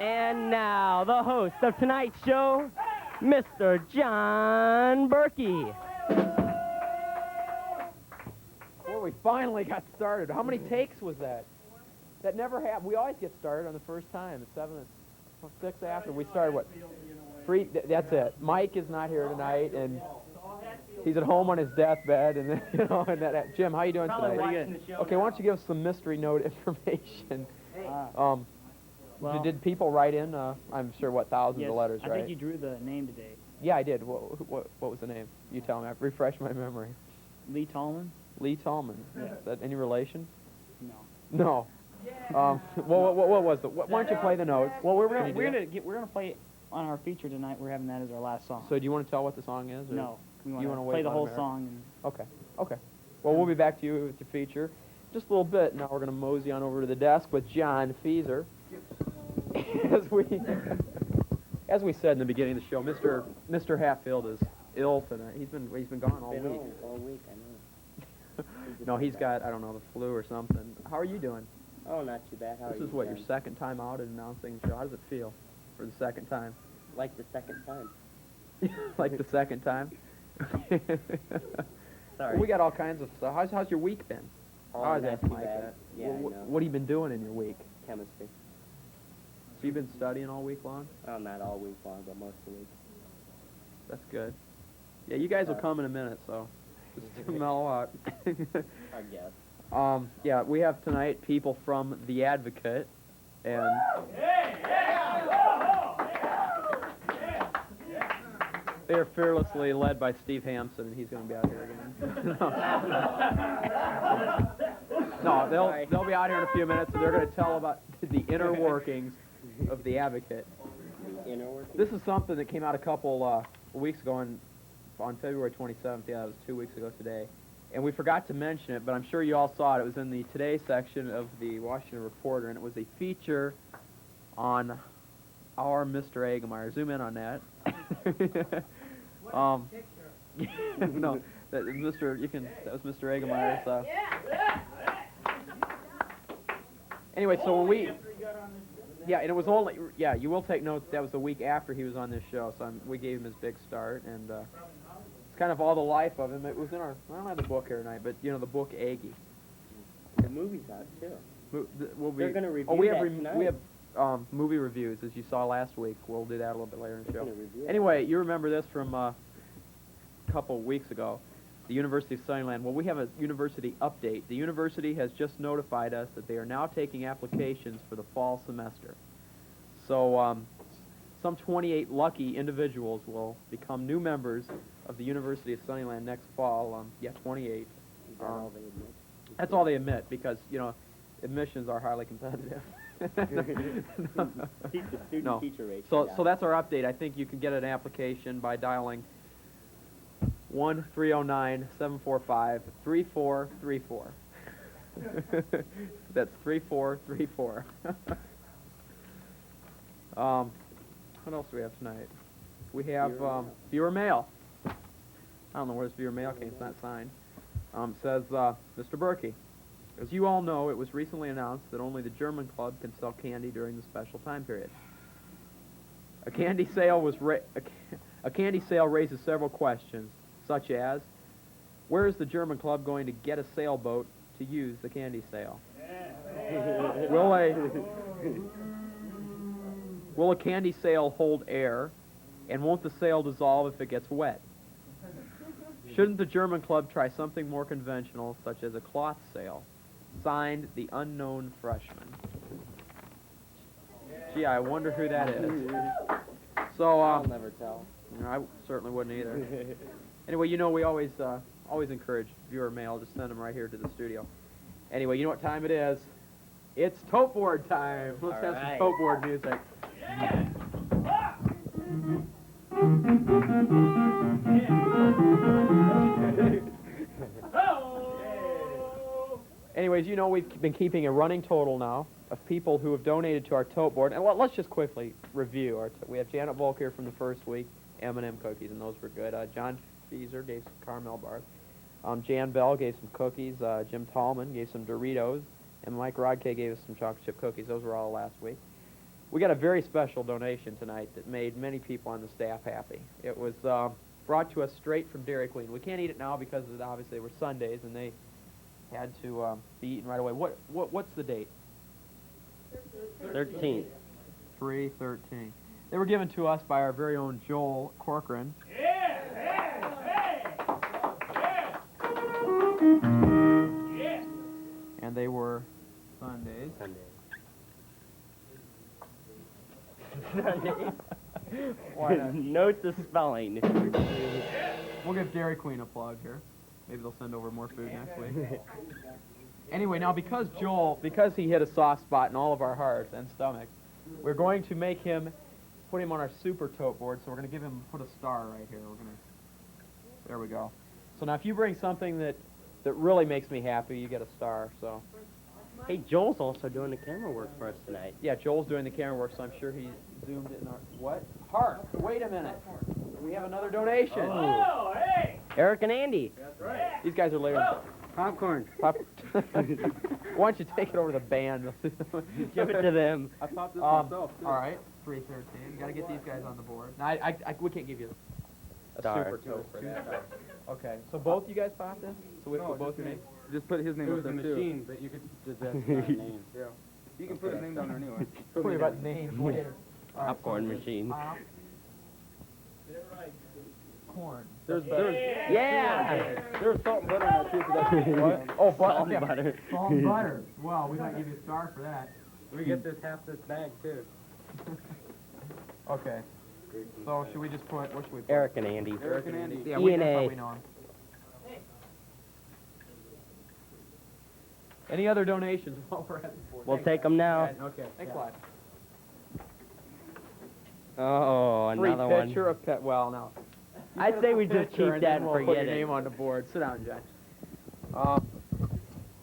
And now, the host of tonight's show, Mr. John Berkey. Well, we finally got started. How many takes was that? That never happened. We always get started on the first time. It's 6 after. We started, what? That's it. Mike is not here tonight, and he's at home on his deathbed. And Jim, how you doing tonight? Pretty good. Okay, why don't you give us some mystery note information? Well, did people write in? I'm sure, thousands yes, of letters, right? I think you drew the name today. Yeah, I did. What was the name? You tell me. Refresh my memory. Lee Tallman? Lee Tallman. Yeah. Is that any relation? No. No. What was it? Why don't you play the notes? Well, we're gonna play on our feature tonight. We're having that as our last song. So do you want to tell what the song is? Or? No, we You wanna want to wait play the on whole America? song. And Okay. Well, we'll be back to you with your feature just a little bit. Now we're going to mosey on over to the desk with John Feeser. As we said in the beginning of the show, Mr. Hatfield is ill tonight. He's been gone all week. All week, I know. No, he's got, I don't know, the flu or something. How are you doing? Oh, not too bad. How are you? This is what, your doing? second time out and announcing the show. How does it feel for the second time? Like the second time. Like the second time? Sorry. Well, we got all kinds of stuff. How's your week been? Oh, I always not ask too Mike bad. that. Yeah, Well, I know. what have you been doing in your week? Chemistry. So you've been studying all week long? Well, not all week long, but most of the week. That's good. Yeah, you guys will come in a minute, so just mellow out. I guess. Yeah, we have tonight people from The Advocate, and they're fearlessly led by Steve Hampson, and he's going to be out here again. No, they'll be out here in a few minutes, and they're going to tell about the inner workings of The Advocate. The inner working. This is something that came out a couple weeks ago on February 27th. Yeah, it was 2 weeks ago today. And we forgot to mention it, but I'm sure you all saw it. It was in the Today section of the Washington Reporter, and it was a feature on our Mr. Agemeyer. Zoom in on that. No, that was Mr. Agemeyer's. Anyway, so when we... Yeah, and it was only... Yeah, you will take note that was the week after he was on this show, so we gave him his big start, and it's kind of all the life of him. It was in our... I don't have the book here tonight, but, the book Aggie. The movie's out, too. They're going to review we have that tonight. we have movie reviews, as you saw last week. We'll do that a little bit later in the show. Gonna review it. Anyway, you remember this from a couple weeks ago, the University of Sunnyland. Well, we have a university update. The university has just notified us that they are now taking applications for the fall semester. So some 28 lucky individuals will become new members of the University of Sunnyland next fall. 28. Is that all they admit? That's all they admit because, admissions are highly competitive. No. Teacher ratio. So that's our update. I think you can get an application by dialing 1-309-745-3434. That's 3434. What else do we have tonight? We have viewer mail. I don't know where this viewer mail came. It's not signed. Says Mr. Berkey. As you all know, it was recently announced that only the German club can sell candy during the special time period. A candy sale raises several questions, such as, where is the German club going to get a sailboat to use the candy sale? Will a candy sale hold air, and won't the sale dissolve if it gets wet? Shouldn't the German club try something more conventional, such as a cloth sale? Signed, the unknown freshman. Gee, I wonder who that is. So, I'll never tell. I certainly wouldn't either. Anyway, we always encourage viewer mail. Just send them right here to the studio. Anyway, you know what time it is? It's tote board time. Let's have some tote board music. Anyways, we've been keeping a running total now of people who have donated to our tote board. And let's just quickly review. We have Janet Volk here from the first week, M&M cookies, and those were good. John Feeser gave some caramel bars. Jan Bell gave some cookies. Jim Tallman gave some Doritos. And Mike Rodke gave us some chocolate chip cookies. Those were all last week. We got a very special donation tonight that made many people on the staff happy. It was brought to us straight from Dairy Queen. We can't eat it now because obviously they were Sundays and they had to be eaten right away. What's the date? 13th. 3/13. They were given to us by our very own Joel Corcoran. And they were Sundays. Why not? Note the spelling. We'll give Dairy Queen a plug here. Maybe they'll send over more food next week. Anyway, now because he hit a soft spot in all of our hearts and stomachs, we're going to put him on our super tote board. So we're going to put a star right here. There we go. So now if you bring something that really makes me happy, you get a star. So. Hey, Joel's also doing the camera work for us tonight. Yeah, Joel's doing the camera work, so I'm sure he zoomed in our... What? Hark! Wait a minute. We have another donation. Oh, hey! Eric and Andy. That's right. These guys are later. Popcorn. Why don't you take it over to the band? Give it to them. I popped this myself, too. All right, 3/13. You got to get these guys on the board. No, we can't give you a Star. super tote for that. Okay, so both you guys popped in? So we put both your names? Just put his name up there, too. It was a machine, but you could suggest my name. Yeah. You can put his name down there anyway. Worry about names later. Popcorn machine. Corn. There's Yeah! There's salt and butter in that, too, so that's What? Oh, Salt and butter. Salt and butter. Well, we might give you a star for that. We get half this bag, too. Okay. So should we just put, what should we put? Eric and Andy. Eric and Andy. Yeah, E&A. that's how we know 'em. Any other donations while we're at the board? We'll take them now. Okay, thanks a lot. Oh, another Free one. picture of pet. Well, no. I'd say we just keep and that then and we'll put forget your it. name on the board. Sit down, Jack.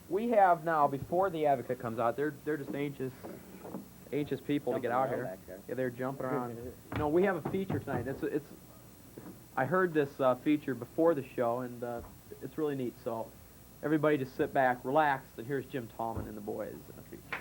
We have now, before the advocate comes out, they're just anxious people to get out here. Yeah, they're jumping around. No, we have a feature tonight. I heard this feature before the show, and it's really neat. So everybody just sit back, relax, and here's Jim Tallman and the boys in the feature.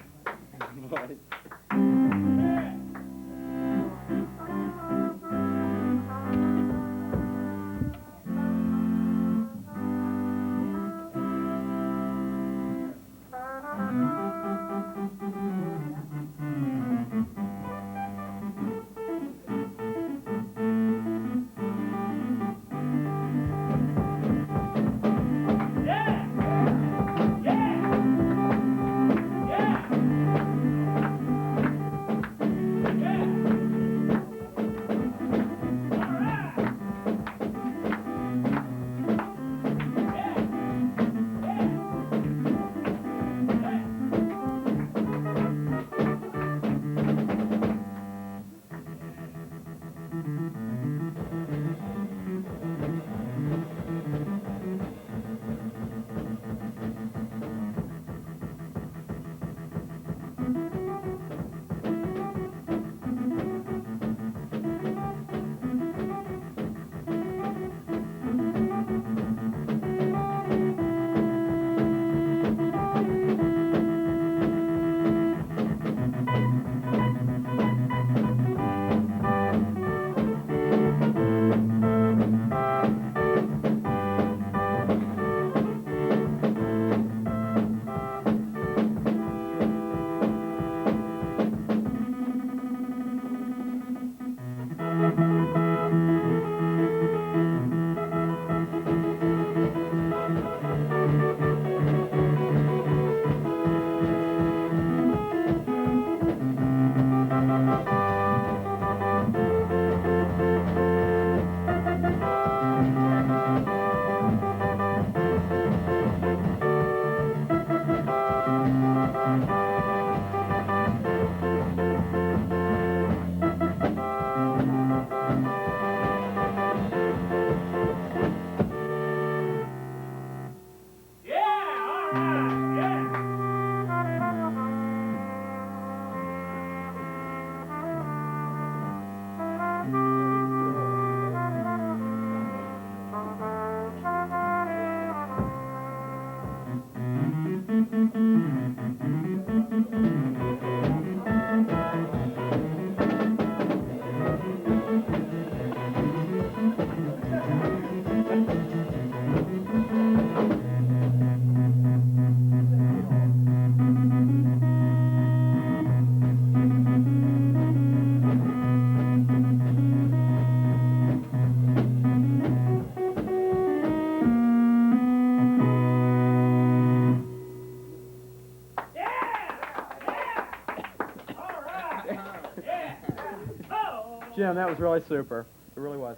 Jim, that was really super. It really was.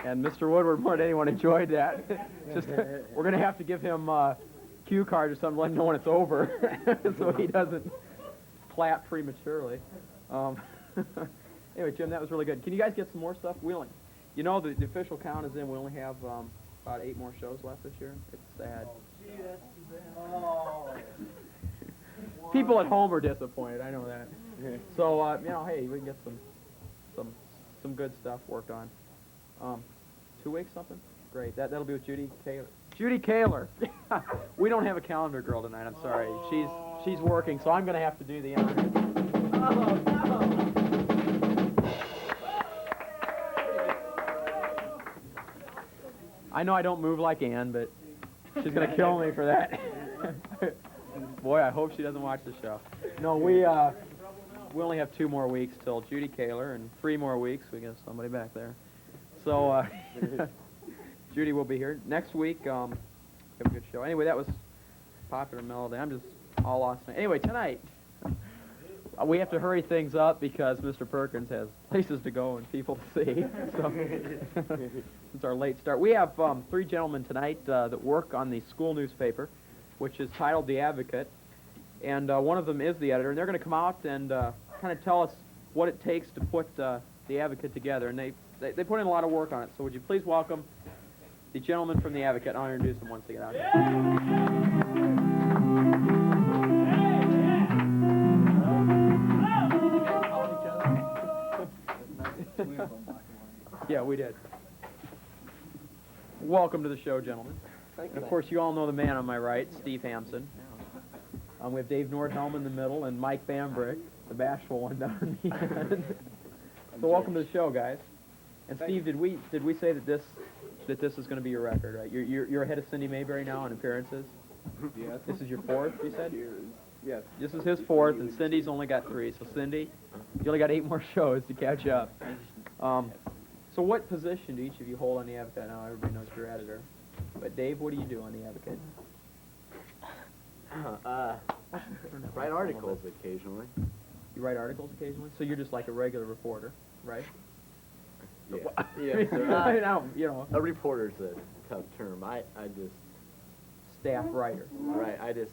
And Mr. Woodward, more than anyone, enjoyed that. Just, we're going to have to give him cue cards or something, let him know when it's over, so he doesn't clap prematurely. Anyway, Jim, that was really good. Can you guys get some more stuff? We only, you know, the official count is in. We only have about 8 more shows left this year. It's sad. People at home are disappointed. I know that. So you know, hey, we can get some good stuff worked on. 2 weeks, something? Great. That'll be with Judy Kaler. Judy Kaler. We don't have a calendar girl tonight. I'm sorry. She's working, so I'm going to have to do the honors. Oh, no. I know I don't move like Ann, but she's going to kill me for that. Boy, I hope she doesn't watch the show. No, we only have 2 more weeks till Judy Kaler, and 3 more weeks. We got somebody back there. So Judy will be here next week. Have a good show. Anyway, that was Popular Melody. I'm just all lost. Anyway, tonight we have to hurry things up because Mr. Perkins has places to go and people to see. So it's our late start. We have 3 gentlemen tonight that work on the school newspaper, which is titled The Advocate, and one of them is the editor, and they're going to come out and kind of tell us what it takes to put The Advocate together, and they put in a lot of work on it. So would you please welcome the gentleman from The Advocate. I'll introduce him once they get out here. Yeah, we did. Welcome to the show, gentlemen. And of course, you all know the man on my right, Steve Hampson. We have Dave Nordhelm in the middle and Mike Bambrick, the bashful one down the end. So welcome to the show, guys. And Steve, did we say that this is going to be your record, right? You're ahead of Cindy Mayberry now in appearances. Yes. This is your 4th, you said? Yes. This is his 4th, and Cindy's only got 3. So Cindy, you only got 8 more shows to catch up. So what position do each of you hold on The Advocate? Now everybody knows you're editor. But Dave, what do you do on The Advocate? Write articles occasionally. You write articles occasionally? So you're just like a regular reporter, right? Yeah. Yeah, I know, you know. A reporter's a tough term. I just Staff writer. right. I just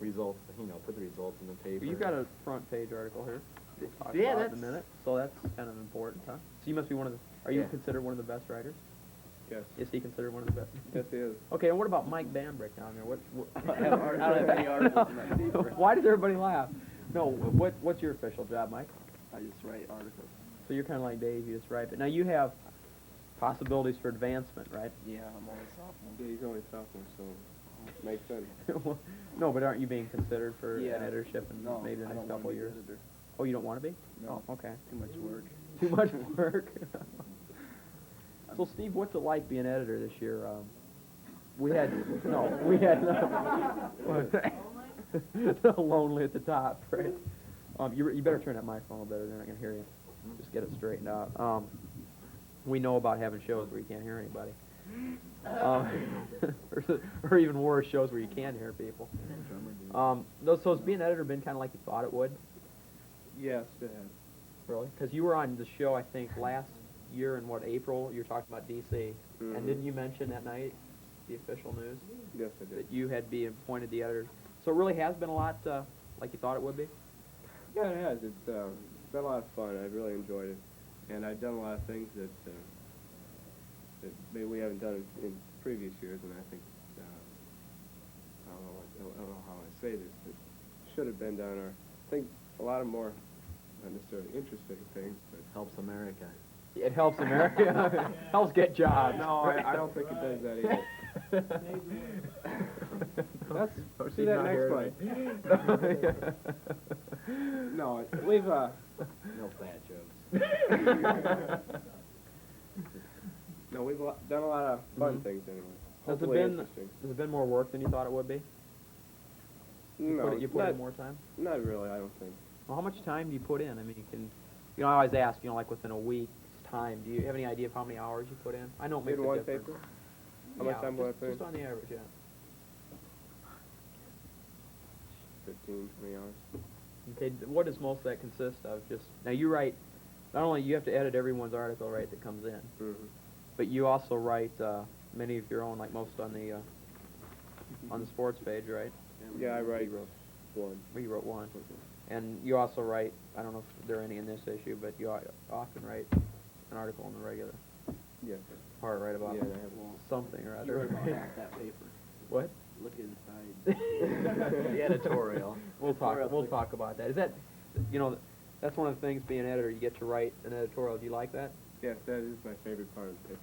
results. Put the results in the paper. You've got a front page article here. We'll talk Yeah, about in a minute. So that's kind of important, huh? So you must be one of the. Are you Yeah. considered one of the best writers? Yes. Is he considered one of the best? Yes, he is. Okay, and what about Mike Bambrick down there? I don't have any articles in that paper. Why does everybody laugh? No, what's your official job, Mike? I just write articles. So you're kind of like Dave, you just write. But now you have possibilities for advancement, right? Yeah, I'm only sophomore. Yeah, he's only sophomore, so makes sense. No, but aren't you being considered for Yeah. an editorship in No, maybe the I next don't couple wanna of be years? editor. Oh, you don't want to be? No. Oh, okay. Too much work. Too much work. So, Steve, what's it like being editor this year? We had lonely at the top, right? You better turn that microphone a little better. They're not going to hear you. Just get it straightened out. We know about having shows where you can't hear anybody. Or even worse, shows where you can hear people. So has being an editor been kind of like you thought it would? Yes, it has. Really? Because you were on the show, I think, last year in, April? You were talking about D.C. Mhm. And didn't you mention that night, the official news, Yes, I did. that you had been appointed the editor? So it really has been a lot like you thought it would be? Yeah, it has. It's been a lot of fun. I've really enjoyed it, and I've done a lot of things that maybe we haven't done in previous years. And I think I don't know how I say this, but should have been done. Or I think a lot of more not necessarily interesting things, but helps America. It helps America. Helps get jobs. no, I don't think it does that either. See She's that not next here one. tonight. No, we've No fat jokes. no, we've done a lot of fun Mhm. things anyway. Has Hopefully it interesting. been more work than you thought it would be? No, You put not, in more time? not really. I don't think. Well, how much time do you put in? I mean, I always ask, like within a week's time, do you have any idea of how many hours you put in? I know it makes In a one difference. paper? How much time do I put in? Just on the average, yeah. 15, 20 hours. Okay, what does most of that consist of? Now you write not only you have to edit everyone's article, right, that comes in, Mm-hmm. but you also write many of your own, like most on the sports page, right? Yeah, I write one. You wrote one. And you also write, I don't know if there are any in this issue, but you often write an article in the regular Yes. part, right, about Yeah, I have something or You other. wrote about half that paper. What? Look inside. The editorial. We'll talk about that. Is that, that's one of the things being an editor, you get to write an editorial. Do you like that? Yes, that is my favorite part of the paper.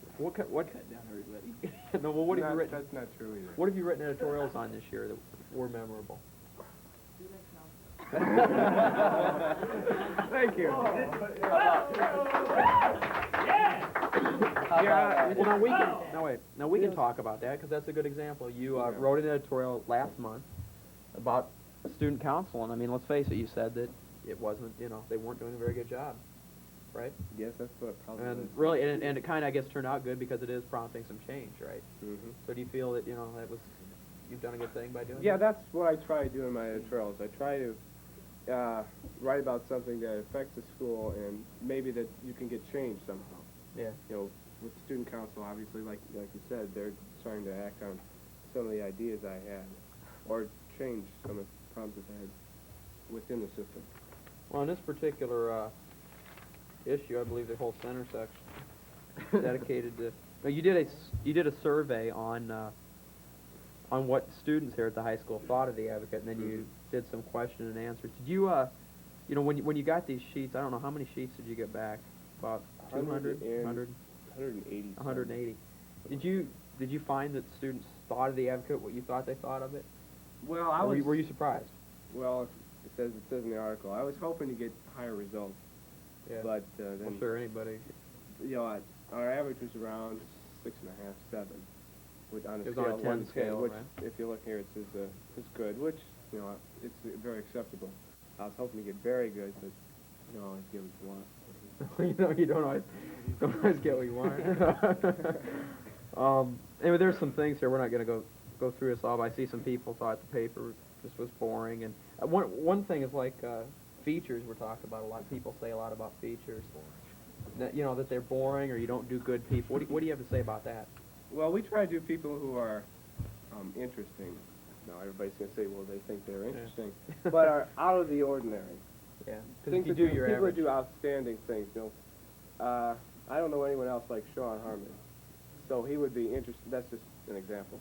What Cut down everybody. no, well, what have you written? That's not true either. What have you written editorials on this year that were memorable? Thank you. Yeah. Well, now we can talk about that because that's a good example. You wrote an editorial last month about student council, and I mean, let's face it, you said that it wasn't, they weren't doing a very good job, right? Yes, that's what probably And is. really, and it kind of, I guess, turned out good because it is prompting some change, right? Mm-hmm. So do you feel that, you've done a good thing by doing Yeah, that? that's what I try to do in my editorials. I try to write about something that affects the school and maybe that you can get change somehow. Yeah. With student council, obviously, like you said, they're trying to act on some of the ideas I had, or change some of the problems that I had within the system. Well, in this particular issue, I believe the whole center section dedicated to. No, you did a survey on what students here at the high school thought of the Advocate, and then you did some question and answers. Did you when you got these sheets, I don't know how many sheets did you get back? About 200, 100, 180. 180. Did you find that students thought of the Advocate what you thought they thought of it? Well, Or were you surprised? Well, it says in the article, I was hoping to get higher results, Yeah. but I'm then sure anybody. our average was around 6.5, 7, on It a was on scale a of 10 1 to 10, scale, which, right? if you look here, it says it's good, which it's very acceptable. I was hoping to get very good, but you don't always get what you want. You don't always get what you want. Anyway, there's some things here. We're not going to go through this all, but I see some people thought the paper just was boring. And one thing is like features we're talking about a lot. People say a lot about features. That, that they're boring or you don't do good people. What do you have to say about that? Well, we try to do people who are interesting. Now, everybody's going to say, well, they think they're interesting, but are out of the ordinary. Yeah, Things because that you do your people average. who do outstanding things. I don't know anyone else like Sean Harmon, so he would be interesting. That's just an example.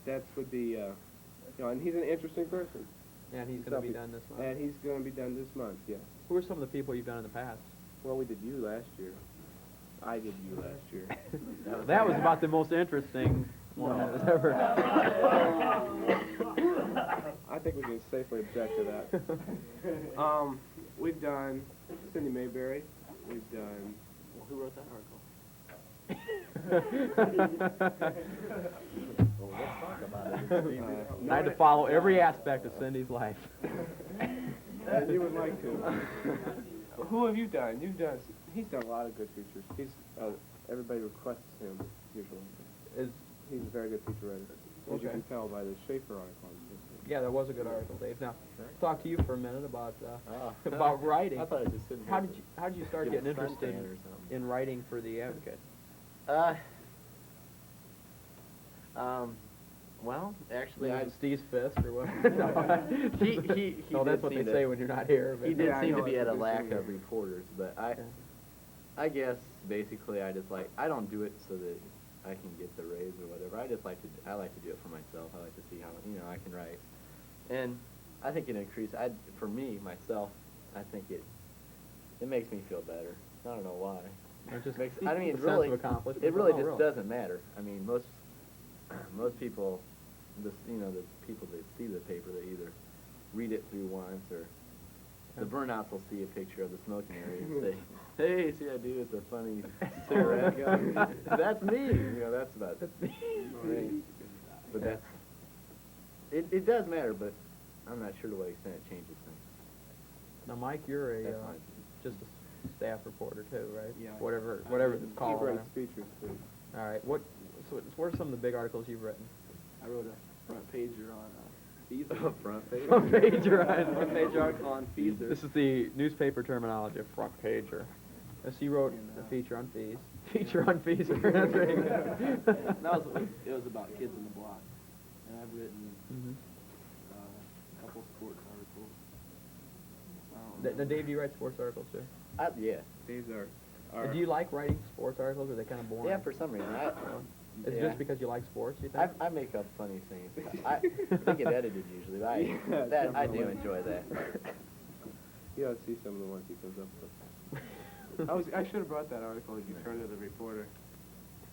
That would be, and he's an interesting person. Yeah, and he's going to be done this month. And he's going to be done this month. Yes. Who are some of the people you've done in the past? Well, we did you last year. I did you last year. That was about the most interesting one that was ever. I think we can safely object to that. We've done Cindy Mayberry. We've done. Well, who wrote that article? Well, let's talk about it. I had to follow every aspect of Cindy's life. And you would like to. Who have you done? He's done a lot of good features. Everybody requests him usually. He's a very good feature writer. As you Okay. can tell by the Schaefer article. Yeah, that was a good article, Dave. Now, talk to you for a minute about Oh. about writing. I thought I was just sitting How here did you start get getting a interested suntan or something. in writing for the Advocate? Well, actually, Steve's fist or what? he No, that's did what they seem to- say when you're not here. He but- did Yeah, I seem know to be it's at a a good lack thing. of reporters, but Yeah. I guess basically I just like, I don't do it so that I can get the raise or whatever. I like to do it for myself. I like to see how I can write, and I think it increases. For me myself, I think it makes me feel better. I don't know why. It just makes. a I mean, sense really, of accomplishment. it really Oh, just doesn't matter. I mean, most people, the people that see the paper, they either read it through once or the burnouts will see a picture of the smoking area and say, "Hey, see that dude with the funny cigarette gun? That's me." That's about it. Right. But that's it does matter, but I'm not sure to what extent it changes things. Now, Mike, you're That's fine. just a staff reporter too, right? Yeah. Whatever it's He called. writes features too. All right. What are some of the big articles you've written? I wrote a front pager on Feezer. Front page. Front pager. Front page article on Feezer. This is the newspaper terminology of front pager. Yes, he wrote a feature on fees. Feature on Feezer. That's right. It was about kids on the block, and I've written Mhm. a couple sports articles. Now, Dave, do you write sports articles too? Yeah. These are Do you like writing sports articles, or are they kind of boring? Yeah, for some reason. It's yeah. just because you like sports, you think? I make up funny things. I they get edited usually, but I do enjoy that. You ought to see some of the ones he comes up with. I should have brought that article as you turned to the reporter.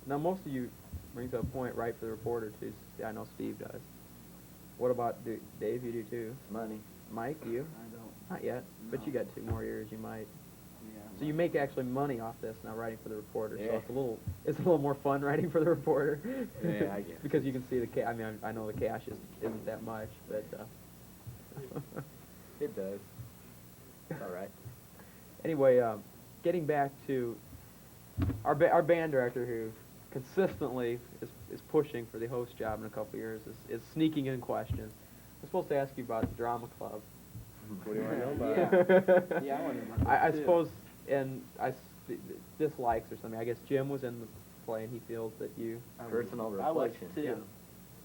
Now, most of you brings up a point, write for the reporter too. I know Steve does. What about Dave? You do too. It's money. Mike, do you? I don't. Not yet, but you No. got 2 more years. You might. Yeah. So you make actually money off this now, writing for the reporter. So Yeah. it's a little more fun writing for the reporter. Yeah, I guess. Because you can see the I mean, I know the cash isn't that much, but. It does. It's all right. Anyway, getting back to our band director, who consistently is pushing for the host job in a couple years, is sneaking in questions. I'm supposed to ask you about the drama club. What do you want to know about it? Yeah, I want to know. I suppose, and dislikes or something. I guess Jim was in the play, and he feels that you. Personal I was reflection. too. Yeah.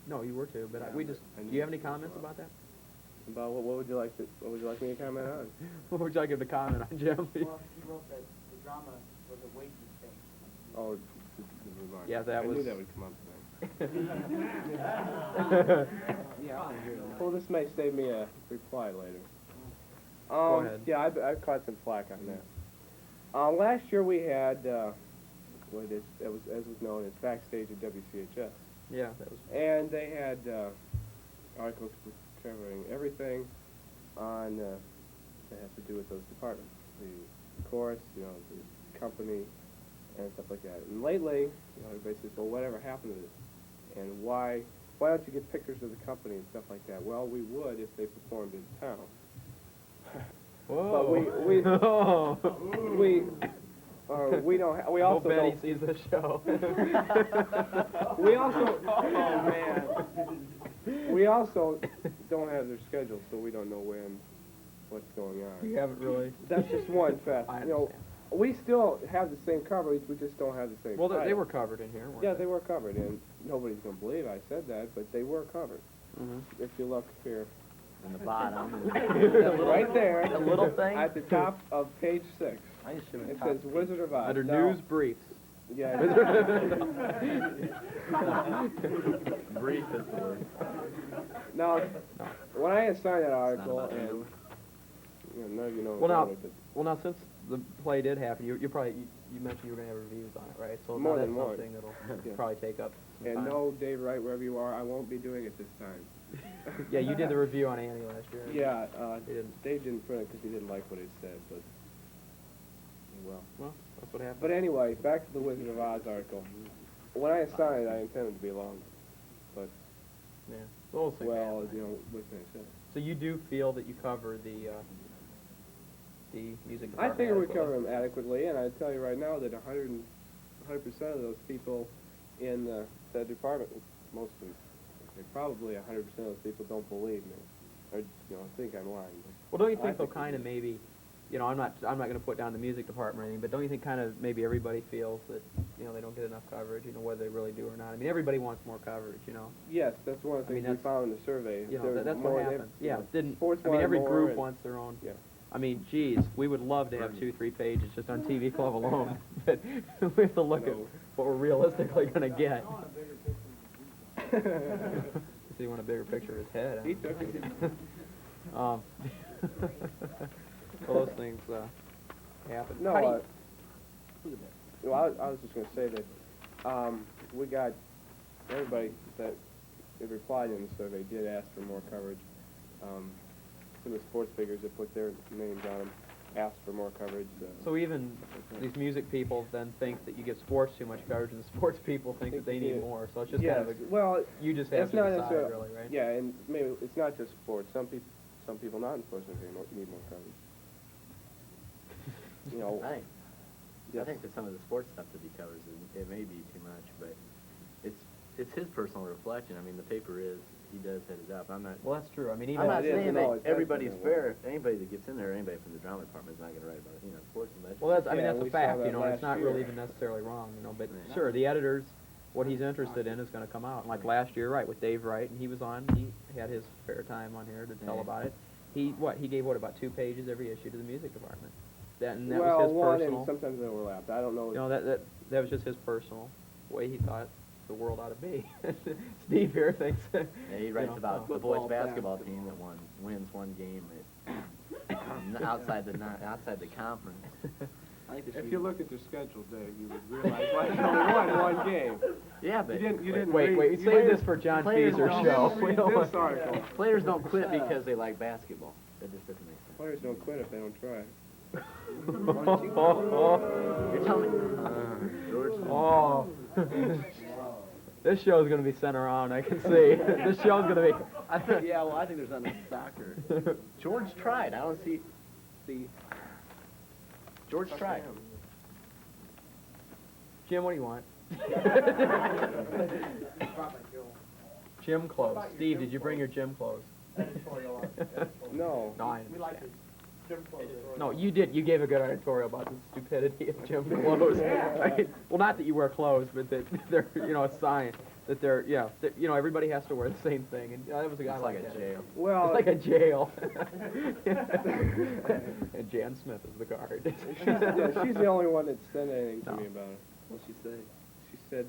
No, you were too, but Yeah, we just. I Do knew you have any it was comments about that? About what would you like me to comment on? What would you like to comment on, Jim? Well, he wrote that the drama was a weight mistake. Oh, the remark. Yeah, that I was- knew that would come up tonight. Yeah, I want to hear that. Well, this may save me a reply later. Go ahead. Yeah, I caught some flack on that. Last year we had what is that was as was known as backstage at WCHS, Yeah, that was. and they had articles covering everything on that has to do with those departments, the chorus, the company, and stuff like that. And lately, everybody says, well, whatever happened to this, and why don't you get pictures of the company and stuff like that? Well, we would if they performed in town. Whoa. But we don't. We also Hope Betty don't. sees this show. We also. Oh man. We also don't have their schedule, so we don't know what's going on. You haven't really. That's just one fact. I You know, understand. we still have the same coverage. We just don't have the same. Well, they title. were covered in here, weren't Yeah, they were covered, and nobody's gonna believe I said that, but they were covered. Mm-hmm. If you look here, In the bottom. right there, The little thing? at the top of page 6, I just should have it says Wizard of Oz. Under Now- news briefs. Yeah. Brief is the word. Now, when I assigned that It's not article, about and you. none of you know Well, now, about it, but well, now since the play did happen, you mentioned you were going to have reviews on it, right? So More now than that's one. something that'll Yeah. probably take up some and time. no, Dave Wright, wherever you are, I won't be doing it this time. Yeah, you did the review on Annie last year. Yeah, He didn't. Dave didn't print it because he didn't like what it said, but well. Well, that's what happened. But anyway, back to the Wizard of Oz article. When I assigned it, I intended to be long, but Yeah. Those things well, happen. what can I say? So you do feel that you cover the music I department figure we adequately? cover them adequately, and I tell you right now that 100% of those people in that department, mostly, probably 100% of those people don't believe me, or think I'm lying. Well, don't you I think they'll think kind of we do. maybe, I'm not going to put down the music department or anything, but don't you think kind of maybe everybody feels that they don't get enough coverage, whether they really do or not? I mean, everybody wants more coverage, Yes, that's one of the I mean, things we that's- found in the survey. There's that's more- what they- happens. Yeah, sports I mean, want every more group and- wants their own. Yeah. I mean, geez, we would love to have 2-3 pages just on TV Club alone, but we have to look at No. what we're realistically going to get. So you want a bigger picture of his head? Huh? He took it. Well, those things happen. No, How do you- well, I was just going to say that we got everybody that replied in the survey did ask for more coverage. Some of the sports figures that put their names on them asked for more coverage. So even these music people then think that you give sports too much coverage, and the sports people think that they need more. So it's just yes, kind of well, you just have it's to not decide, necessarily, really, right? Yeah, and maybe it's not just sports. Some people not in sports need more coverage. I Yes. think that some of the sports stuff that he covers, it may be too much, but it's his personal reflection. I mean, the paper is he does head it up. I'm not. Well, that's true. I mean, even I'm not it isn't saying that always everybody's excellent. fair. Anybody that gets in there, anybody from the drama department is not going to write about it. Sports and well, that's I mean Yeah, that's a we saw fact. that You know, it's last not really year. even necessarily wrong. You know, but Yeah. sure, the editors, what he's interested in is going to come out. And like last year, right, with Dave Wright, and he was on. He had his fair time on here to tell Yeah. about it. He gave about 2 pages every issue to the music department. That was well, his one personal. and sometimes they overlapped. I don't know. You know, that was just his personal way he thought the world ought to be. Steve here thinks. Yeah, he you writes know, about so. the boys Football, basketball basketball. team that wins one game outside the conference. I think If you look at their schedule, Dave, you would realize why they only won one game. Yeah, but You didn't Wait, read, you save didn't- this for John players Feeser's don't- show. You We didn't don't read want- this article. players don't quit because they like basketball. That just doesn't make sense. Players don't quit if they don't try. You're telling me, George? Oh. This show's gonna be sent around. I can see. This show's gonna be. I think there's not enough soccer. George tried. I don't see. George tried. Jim, what do you want? Gym clothes. Steve, did you bring your gym clothes? No. No, I understand. No, you did. You gave a good editorial about the stupidity of gym clothes. I mean, well, not that you wear clothes, but that they're, a sign that they're, everybody has to wear the same thing. And that was a guy It's like like a that. jail. Well, It's like a jail. And Jan Smith is the guard. she's the only one that said anything to No. me about it. What'd she say? She said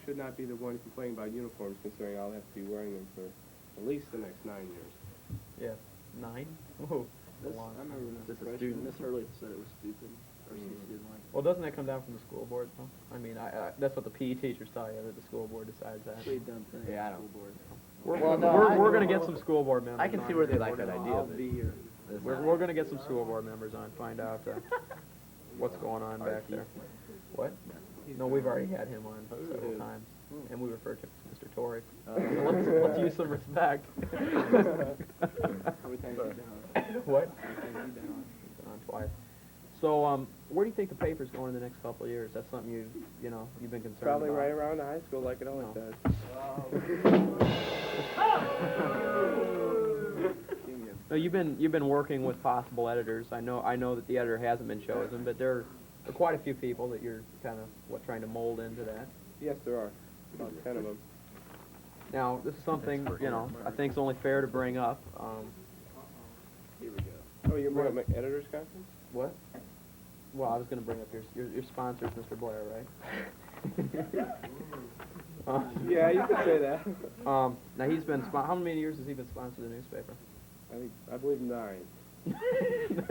should not be the one complaining about uniforms, considering I'll have to be wearing them for at least the next 9 years. Yeah, 9. Ooh, This, a long I remember when I was Just a a freshman, student. Miss Hurley said it was stupid, or she didn't like it. Well, doesn't that come down from the school board, though? I mean, that's what the PE teachers tell you, that the school board decides that. Pretty dumb thing. Yeah, I school don't- board. Well, no, We're going to get some school board members I can on see where they here. like that idea. I'll But be here. We're going to get some school board members on, find out what's going on back there. What? No, we've already had him on several times, and we referred to him as Mr. Torrey. Let's use some respect. How many times you down? What? How many times you down? He's been on twice. So, where do you think the paper's going in the next couple of years? That's something you've been concerned Probably about. right around the high school like it always No. does. No, you've been working with possible editors. I know that the editor hasn't been chosen, but there are quite a few people that you're kind of trying to mold into that. Yes, there are. About 10 of them. Now, this is something I think is only fair to bring up. Here we go. Oh, you're bringing up my editor's conference? What? Well, I was going to bring up your sponsors, Mr. Blair, right? Yeah, you could say that. Now he's been how many years has he been sponsoring the newspaper? I believe 9.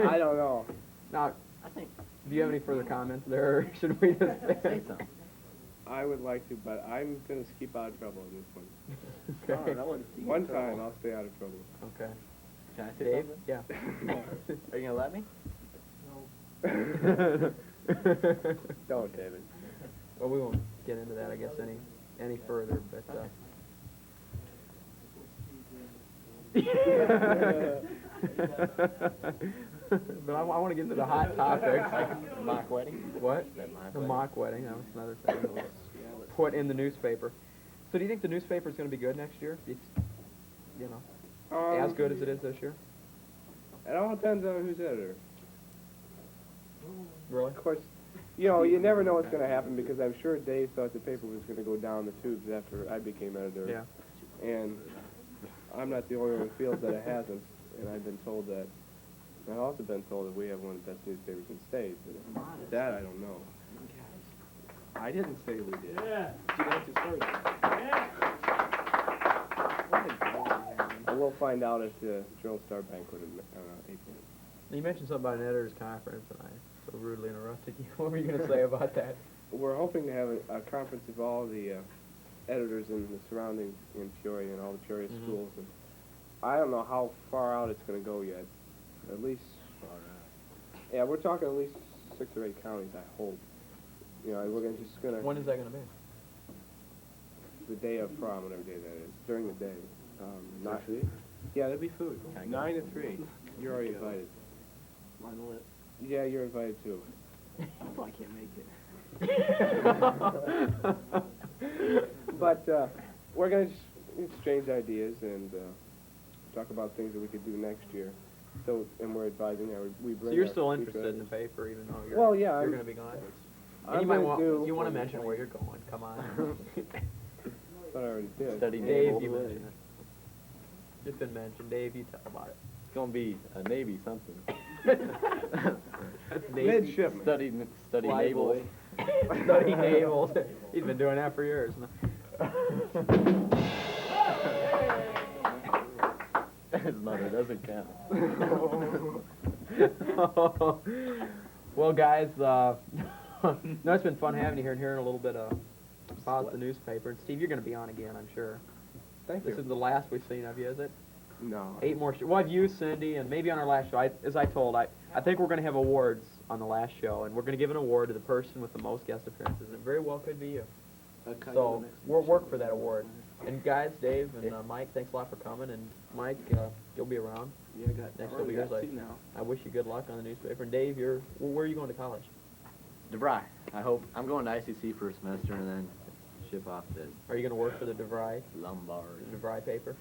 I don't know. Now, I think do you have any further comments there, or should we just say something. I would like to, but I'm going to keep out of trouble in this one. Okay. that wasn't deep One trouble. time, I'll stay out of trouble. Okay. Can I say Dave? something? Yeah. Are you gonna let me? Don't, David. Well, we won't get into that, I guess, any further, but. But I want to get into the hot topics. The mock wedding? What? That mock The wedding? mock wedding. That was another thing that was put in the newspaper. So do you think the newspaper is going to be good next year? It's, as good as it is this year? It all depends on who's editor. Really? Of course, you never know what's going to happen because I'm sure Dave thought the paper was going to go down the tubes after I became editor. Yeah. And I'm not the only one who feels that it hasn't. And I've been told that. I've also been told that we have one of the best newspapers in the state. But that I don't know. I didn't say we did. Yeah. See, that's his first. And we'll find out at the Journal-Star banquet in April. You mentioned something about an editor's conference, and I so rudely interrupted you. What were you going to say about that? We're hoping to have a conference of all the editors in the surrounding in Peoria and all the Peoria Mhm. schools. And I don't know how far out it's going to go yet. At least, yeah, we're talking at least 6 or 8 counties, I hope. We're just going to... When is that going to be? The day of prom, whatever day that is, during the day. Not food? Yeah, there'll be food. Can I go? 9 to 3. You're already invited. Line the lip. Yeah, you're invited too. I probably can't make it. But we're going to exchange ideas and talk about things that we could do next year. So, and we're advising, we bring. So you're our still future interested in the ideas. paper, even though you're Well, yeah, you're I'm- going to be gone. And I'm you might gonna want do- you want to mention where you're going. Come on. But I already did. Study Dave, naval. you mentioned it. Just been mentioned. Dave, you tell about it. It's gonna be a Navy something. That's Navy. Midshipman. Study Fly naval. boy. Study naval. He's been doing that for years. His mother doesn't count. Well, guys, no, it's been fun having you here and hearing a little bit about the newspaper. And Steve, you're going to be on again, I'm sure. Thank This you. is the last we've seen of you, is it? No. 8 more shows. We'll have you, Cindy, and maybe on our last show. As I told, I think we're going to have awards on the last show, and we're going to give an award to the person with the most guest appearances, and it very well could be you. So we'll work for that award. And guys, Dave and Mike, thanks a lot for coming. And Mike, you'll be around. Yeah, I got Next couple years, I wish you good luck on the newspaper. And Dave, where are you going to college? DeVry. I hope I'm going to ICC for a semester and then ship off to Are you going to work for the DeVry Lombard. paper?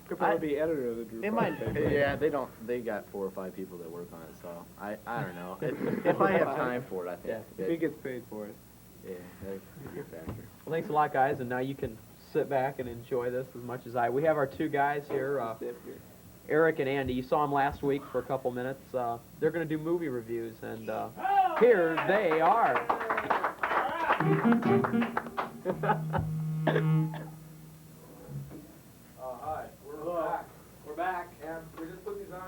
Could probably be editor of the Drew. It might. paper. Yeah, they got 4 or 5 people that work on it, so I don't know. If I have time for it, I think. Yeah. If he gets paid for it. Yeah, that could be a factor. Well, thanks a lot, guys. And now you can sit back and enjoy this as much as I. We have our 2 guys here, Eric and Andy. You saw them last week for a couple minutes. They're going to do movie reviews, and here they are. Hi, we're back, and we just put these on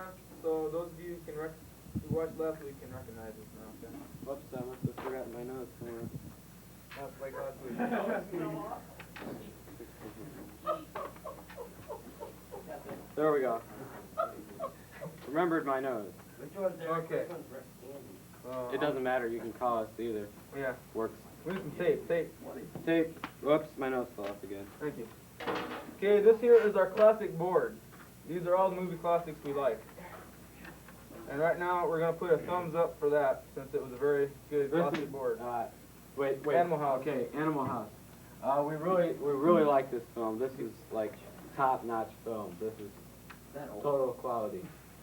so those of you who watched last week can recognize us now. Okay? Whoops, I must have forgotten my notes somewhere. That's like last week. There we go. Remembered my notes. Okay. It doesn't matter, you can call us either. Yeah. Works. We need some tape. Tape. Whoops, my notes fell off again. Thank you. Okay, this here is our classic board. These are all the movie classics we like. And right now we're gonna put a thumbs up for that since it was a very good classic board. Wait. Animal House. Okay, Animal House. We really like this film. This is like top-notch film. This is total quality.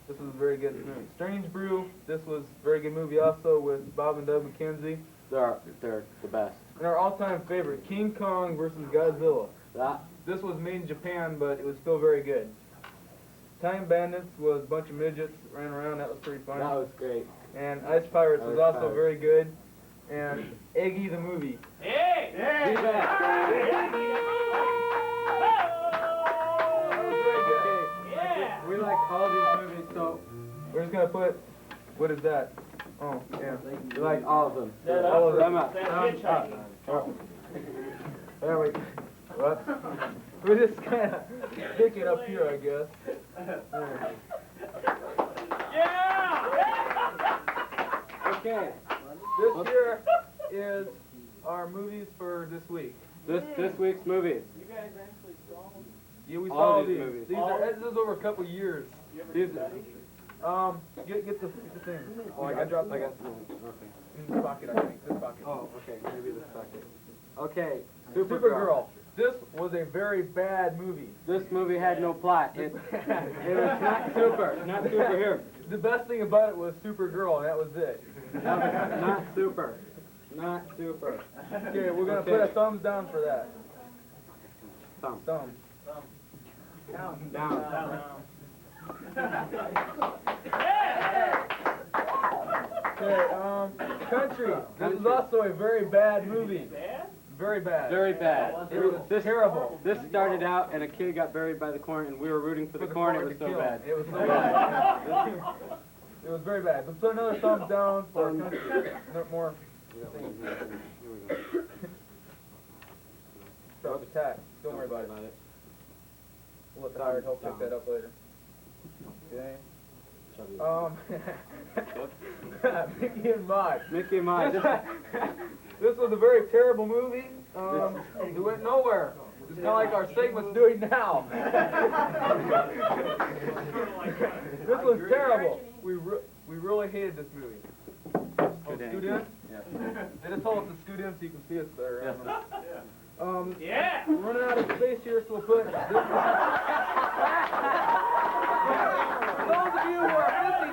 This was a very good movie. Strange Brew. This was a very good movie also with Bob and Doug McKenzie. They're the best. And our all-time favorite, King Kong versus Godzilla. That This was made in Japan, but it was still very good. Time Bandits was a bunch of midgets that ran around. That was pretty funny. was great. And Ice Pirates was Ice also Pirates. very good. And Eggy the movie. We like all these movies, so We're just gonna put. What is that? Oh, yeah. we like all of them. All of them. Thumbs up. There we go. What? We're just kind of pick it up here, I guess. Okay. This here is our movies for this week. This week's movies. Yeah, we All saw these these. movies. This is over a couple years. These, Get the thing. oh, I dropped I it. got okay. In this pocket, I think. This pocket. Oh, okay. Maybe this bucket. Okay. Supergirl. This was a very bad movie. This movie had no plot. It was not super. Not superhero. The best thing about it was Supergirl, and that was it. Not super. Not super. Okay, we're gonna Okay. put a thumbs down for that. Thumb. Thumb. Down. Okay, Country. This is also a very bad movie. Very bad. Very bad. It was terrible. This started out and a kid got buried by the corn and we were rooting for the corn. It was to so kill bad. him. It was so bad. It was very bad. But put another thumbs down for Country. No more. Start with attack. Don't worry about it. We'll let the hired help pick that up later. Okay. Mickey and Mike. Mickey and Mike. This was a very terrible movie. It went nowhere. It's kind of like our segment's doing now. This was terrible. We really hated this movie. Oh, scoot in? Yes. They just told us to scoot in so you can see us there. Yes. Yeah! We're running out of space here, so we'll put this. For those of you who are missing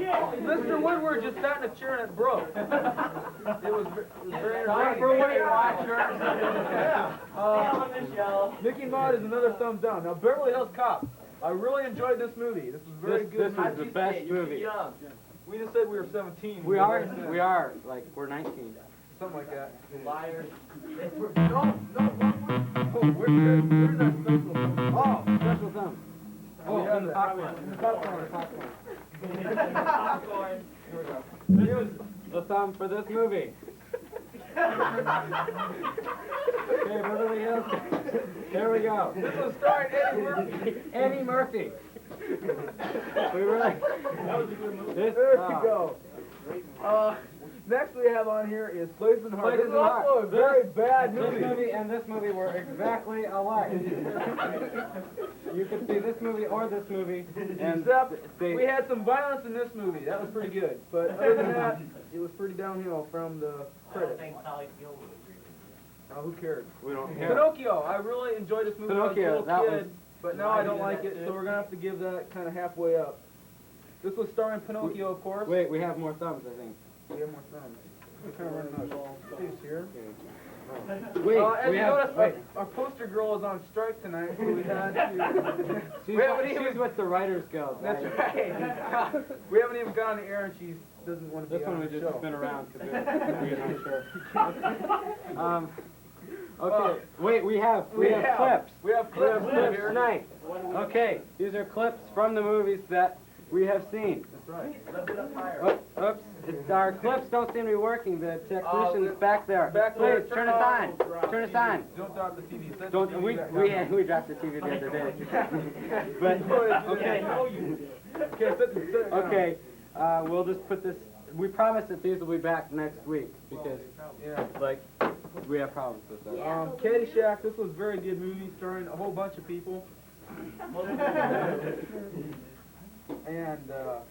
that, Mr. Woodward just sat in a chair and it broke. It was very entertaining. For Weight Watchers. Yeah. Mickey and Maude is another thumbs down. Now, Beverly Hills Cop. I really enjoyed this movie. This was very good. This is the best movie. We just said we were 17. We are, like, we're 19. Something like that. Liars. No. Oh, where's our special? Oh, special thumb. Oh, in the popcorn. Here we go. Here's the thumb for this movie. Okay, Beverly Hills. Here we go. This was starring Eddie Murphy. Eddie Murphy. We really. That was a good movie. This, There we go. Next we have on here is Blazing Heart. This is also a very bad movie. This movie and this movie were exactly alike. You could see this movie or this movie, and Except we had some violence in this movie. That was pretty good. But other than that, it was pretty downhill from the credits. Who cares? we don't care. Pinocchio. I really enjoyed this movie Pinocchio, when I was a that little was- kid, but now I don't like it, so we're going to have to give that kind of halfway up. This was starring Pinocchio, of course. Wait, we have more thumbs, I think. We have more thumbs. We're kind of running out of space here. Wait, As we you have. notice, Wait. our poster girl is on strike tonight, so we had to... She's, we haven't even... she's with the Writers Guild. That's right. We haven't even gone on the air, and she doesn't want to This be one on we the just show. spin around because we're not sure. Okay. Wait, we have clips. We have We have clips clips here. tonight. Okay, these are clips from the movies that we have seen. That's right. Oops, our clips don't seem to be working. The technician's back there. Back there. Please turn us on. Turn us on. Don't drop the TV. Set the Don't TV we back we down. we dropped the TV the other day. But okay. Okay, set it down. Okay, we'll just put this. We promise that these will be back next week because Yeah. like we have problems with that. Caddyshack, this was a very good movie starring a whole bunch of people. And,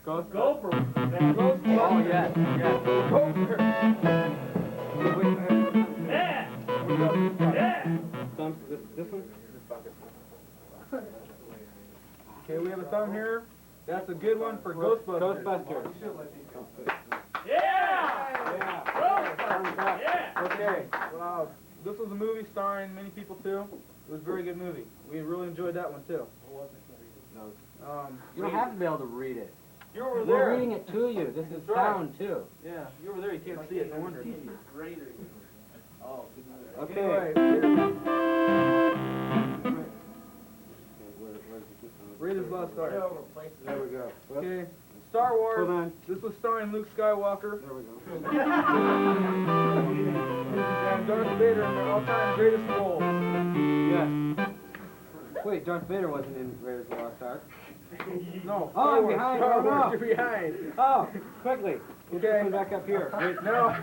Ghost. Gopher. Oh yes, yes. Gopher. This one. Okay, we have a thumb here. That's a good one for Ghostbusters. Ghostbusters. Okay. Wow. This was a movie starring many people too. It was a very good movie. We really enjoyed that one too. You don't have to be able to read it. You were We're there. reading it to you. This is That's right. sound too. Yeah, you were there. You can't see it. No wonder. Okay. Anyway, Raiders Lost Ark. There we go. Okay. Star Wars. Hold on. This was starring Luke Skywalker There we go. and Darth Vader in their all-time greatest roles. Yes. Wait, Darth Vader wasn't in Raiders of the Lost Ark. No. Oh, Star I'm Wars. behind. Star Oh, no. Wars. You're behind. Oh, quickly. Get Okay. this one back up here. Wait, No.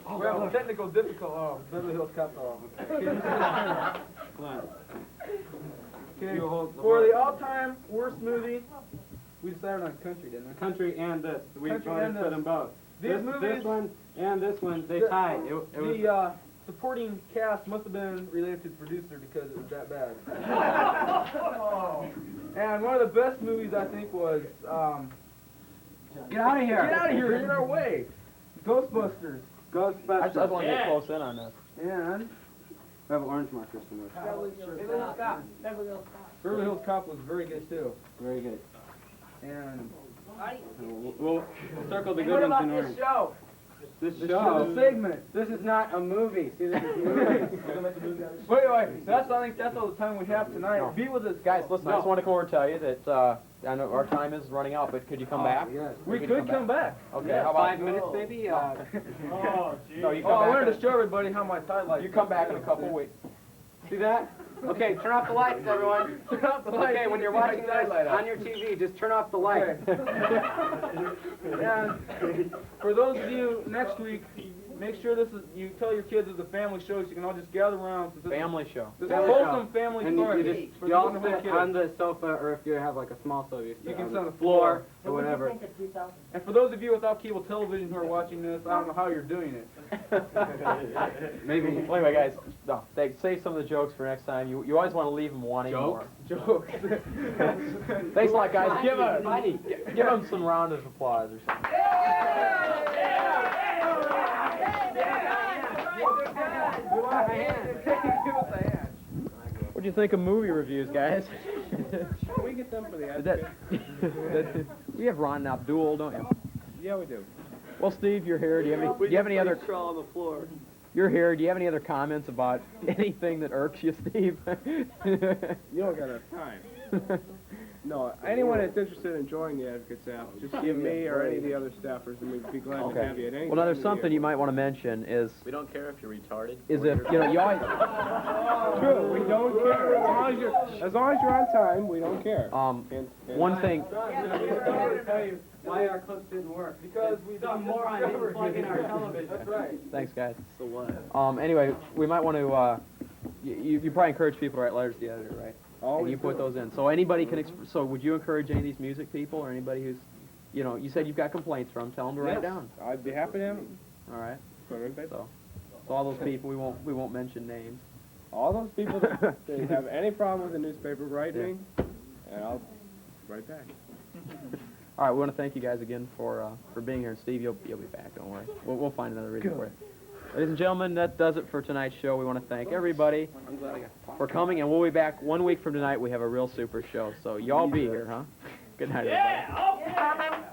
Well, technical difficult. Oh, Beverly Hills Cop. Oh. Come on. Okay. You hold the For horse. the all-time worst movie, we decided on country, didn't we? Country and this. We Country voted and for this. them both. These This movies- one and this one, they The- tied. It was. The supporting cast must have been related to the producer because it was that bad. And one of the best movies I think was Get out of here. Get out of here! You're in our way. Ghostbusters. Ghostbusters. I just want to get close in on this. And We have orange markers somewhere. Beverly Hills Cop was very good too. Very good. And We'll circle the good ones in orange. show? This The show. segment. This is not a movie. See, this is movies. Wait. I think that's all the time we have tonight. Be with us, Guys, listen, I just want to come over and tell you that I know our time is running out, but could you come back? Yes. We could come back. Okay, Yeah, how about 5 minutes maybe? No, you Oh, come I wanted back. to show everybody how my tie lights. You come back in a couple weeks. See that? Okay, turn off the lights, everyone. Turn off the lights. Okay, when you're watching this on your TV, just turn off the lights. And for those of you next week, make sure you tell your kids it's a family show so you can all just gather around. Family show. This is wholesome family And fun you for you all wonderful sit kids. on the sofa, or if you have like a small sofa, you You sit can on sit on the the floor floor. or whatever. And for those of you without cable television who are watching this, I don't know how you're doing it. Maybe. Well, anyway, guys, no, save some of the jokes for next time. You always want to leave them wanting more. Jokes. Thanks a lot, guys. Give them some round of applause or something. What'd you think of movie reviews, guys? Can we get them for the Is advocate? we have Ron and Abdul, don't you? Yeah, we do. Well, Steve, you're here. Do you have any other? on the floor. You're here. Do you have any other comments about anything that irks you, Steve? You don't got enough time. No, anyone that's interested in joining the Advocates app, just give me or any of the other staffers, and we'd be glad to have you at any Well, now time there's of the something year. you might want to mention is We don't care if you're retarded. if you always True, we don't care. As long as you're on time, we don't care. And one thing. Why our clips didn't work. Because we Some moron didn't plug in our television. That's right. Thanks, guys. So what? Anyway, we might want to. You probably encourage people to write letters to the editor, right? Always And you put do. those in. So anybody can. So would you encourage any of these music people or anybody who's, you said you've got complaints from? Tell them to write it Yes, down. I'd be happy to have them. All right. Put 'em in paper. So all those people we won't mention names. All those people that have any problem with the newspaper, write me, and I'll write back. All right, we want to thank you guys again for being here. And Steve, you'll be back. Don't worry. We'll find another reason for you. Ladies and gentlemen, that does it for tonight's show. We want to thank everybody for coming, and we'll be back 1 week from tonight. We have a real super show, so y'all be here, huh? Good night, everybody.